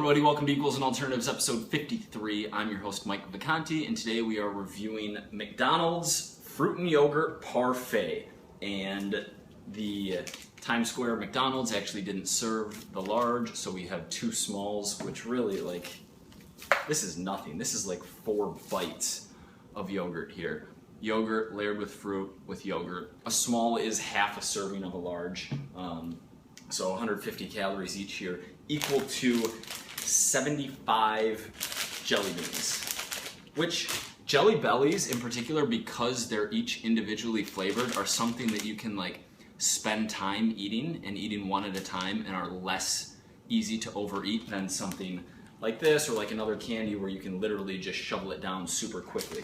everybody, welcome to Equals and Alternatives, episode 53. I'm your host, Mike Vacanti, and today we are reviewing McDonald's Fruit and Yogurt Parfait. And the Times Square McDonald's actually didn't serve the large, so we have two smalls, which really, this is nothing. This is like 4 bites of yogurt here. Yogurt layered with fruit with yogurt. A small is half a serving of a large, so 150 calories each here, equal to 75 jelly beans. Which Jelly Bellies in particular, because they're each individually flavored, are something that you can spend time eating and eating one at a time and are less easy to overeat than something like this or like another candy where you can literally just shovel it down super quickly.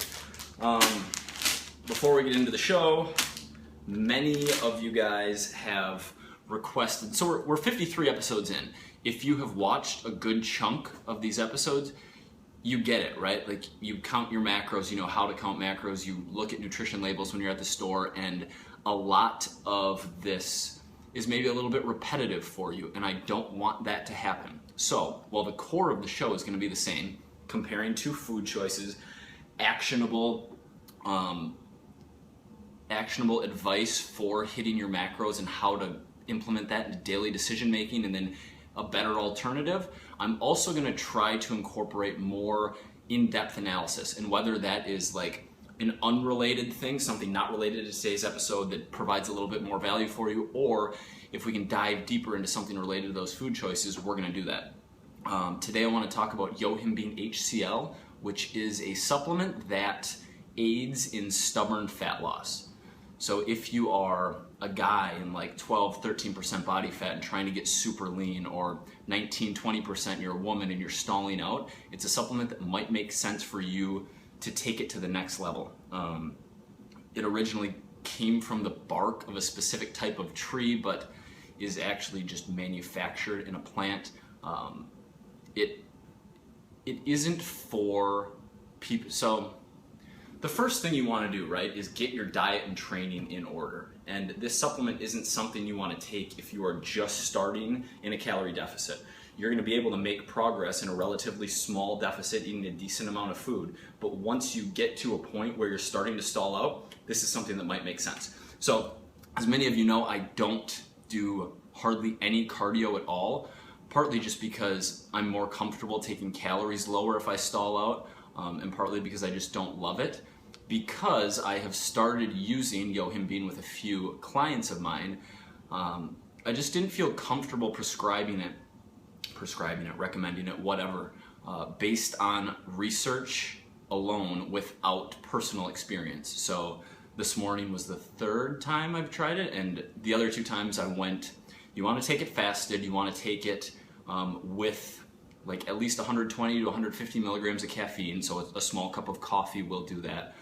Before we get into the show, many of you guys have requested, so we're 53 episodes in. If you have watched a good chunk of these episodes, you get it, right? Like, you count your macros, you know how to count macros, you look at nutrition labels when you're at the store, and a lot of this is maybe a little bit repetitive for you, and I don't want that to happen. So, while the core of the show is going to be the same, comparing 2 food choices, actionable advice for hitting your macros and how to implement that in daily decision making, and then a better alternative, I'm also going to try to incorporate more in-depth analysis, and whether that is like an unrelated thing, something not related to today's episode that provides a little bit more value for you, or if we can dive deeper into something related to those food choices, we're going to do that. Today I want to talk about Yohimbine HCl, which is a supplement that aids in stubborn fat loss. So if you are a guy in 12-13% body fat and trying to get super lean, or 19-20% you're a woman and you're stalling out, it's a supplement that might make sense for you to take it to the next level. It originally came from the bark of a specific type of tree, but is actually just manufactured in a plant. It isn't for people. So the first thing you want to do, right, is get your diet and training in order. And this supplement isn't something you want to take if you are just starting in a calorie deficit. You're going to be able to make progress in a relatively small deficit, eating a decent amount of food. But once you get to a point where you're starting to stall out, this is something that might make sense. So, as many of you know, I don't do hardly any cardio at all, partly just because I'm more comfortable taking calories lower if I stall out, and partly because I just don't love it. Because I have started using Yohimbine with a few clients of mine, I just didn't feel comfortable prescribing it, recommending it, whatever, based on research alone without personal experience. So this morning was the 3rd time I've tried it, and the other 2 times I went, you want to take it fasted, you want to take it with at least 120 to 150 milligrams of caffeine, so a small cup of coffee will do that.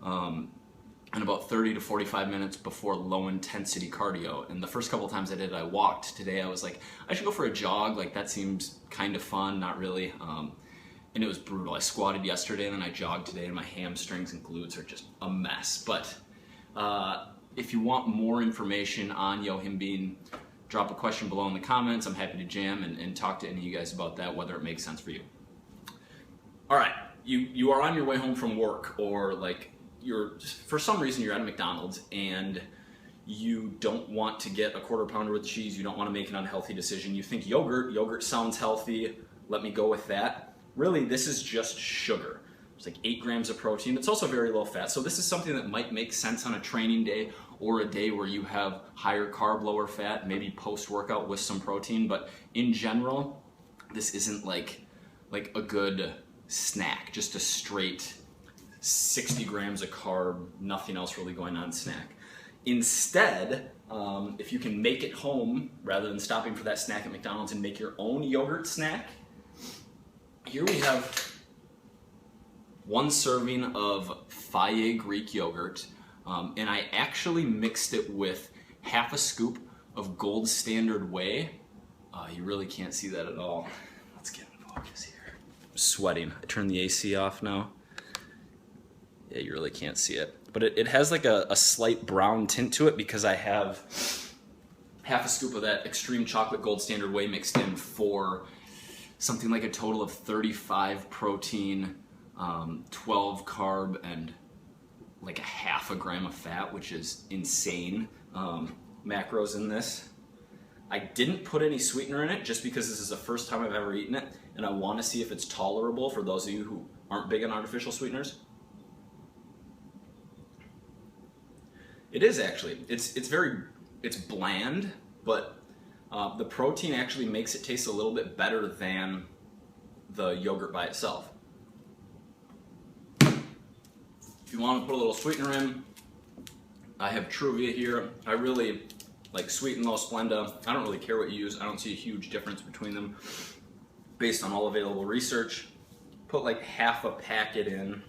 And about 30 to 45 minutes before low intensity cardio. And the first couple of times I did it, I walked. Today I was like, I should go for a jog, that seems kind of fun, not really. And it was brutal. I squatted yesterday and then I jogged today, and my hamstrings and glutes are just a mess. But if you want more information on Yohimbine, drop a question below in the comments. I'm happy to jam and talk to any of you guys about that, whether it makes sense for you. All right, you are on your way home from work, or for some reason you're at a McDonald's and you don't want to get a quarter pounder with cheese, you don't want to make an unhealthy decision, you think yogurt sounds healthy, let me go with that. Really, this is just sugar. It's 8 grams of protein. It's also very low fat, so this is something that might make sense on a training day or a day where you have higher carb, lower fat, maybe post-workout with some protein. But in general, this isn't like a good snack, just a straight 60 grams of carb, nothing else really going on snack. Instead, if you can make it home rather than stopping for that snack at McDonald's and make your own yogurt snack, here we have 1 serving of Fage Greek yogurt, and I actually mixed it with half a scoop of Gold Standard Whey. You really can't see that at all. Let's get in focus here. I'm sweating. I turned the AC off now. Yeah, you really can't see it. But it has a slight brown tint to it because I have half a scoop of that extreme chocolate Gold Standard Whey mixed in for something like a total of 35 protein, 12 carb, and like a half a gram of fat, which is insane macros in this. I didn't put any sweetener in it just because this is the first time I've ever eaten it, and I want to see if it's tolerable for those of you who aren't big on artificial sweeteners. It is actually. It's bland, but the protein actually makes it taste a little bit better than the yogurt by itself. If you want to put a little sweetener in, I have Truvia here. I really like Sweet and Low Splenda. I don't really care what you use. I don't see a huge difference between them based on all available research. Put like half a packet in.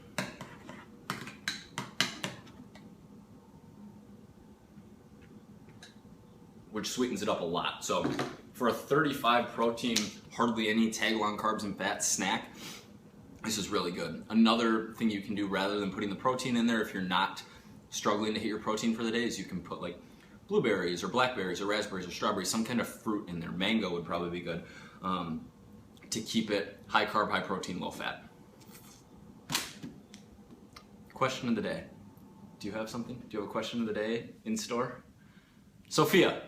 Which sweetens it up a lot. So for a 35 protein, hardly any tag-along carbs and fats snack, this is really good. Another thing you can do rather than putting the protein in there, if you're not struggling to hit your protein for the day, is you can put like blueberries or blackberries or raspberries or strawberries, some kind of fruit in there. Mango would probably be good to keep it high carb, high protein, low fat. Question of the day. Do you have something? Do you have a question of the day in store? Sophia.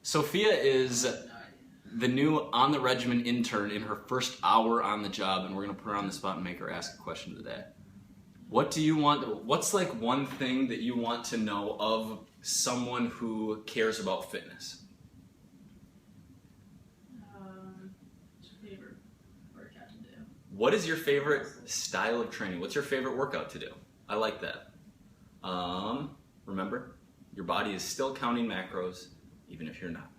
Sophia is the new On the Regimen intern in her first hour on the job, and we're going to put her on the spot and make her ask a question of the day. What do you want? What's like one thing that you want to know of someone who cares about fitness? What's your favorite workout to do? What is your favorite style of training? What's your favorite workout to do? I like that. Remember, your body is still counting macros, even if you're not.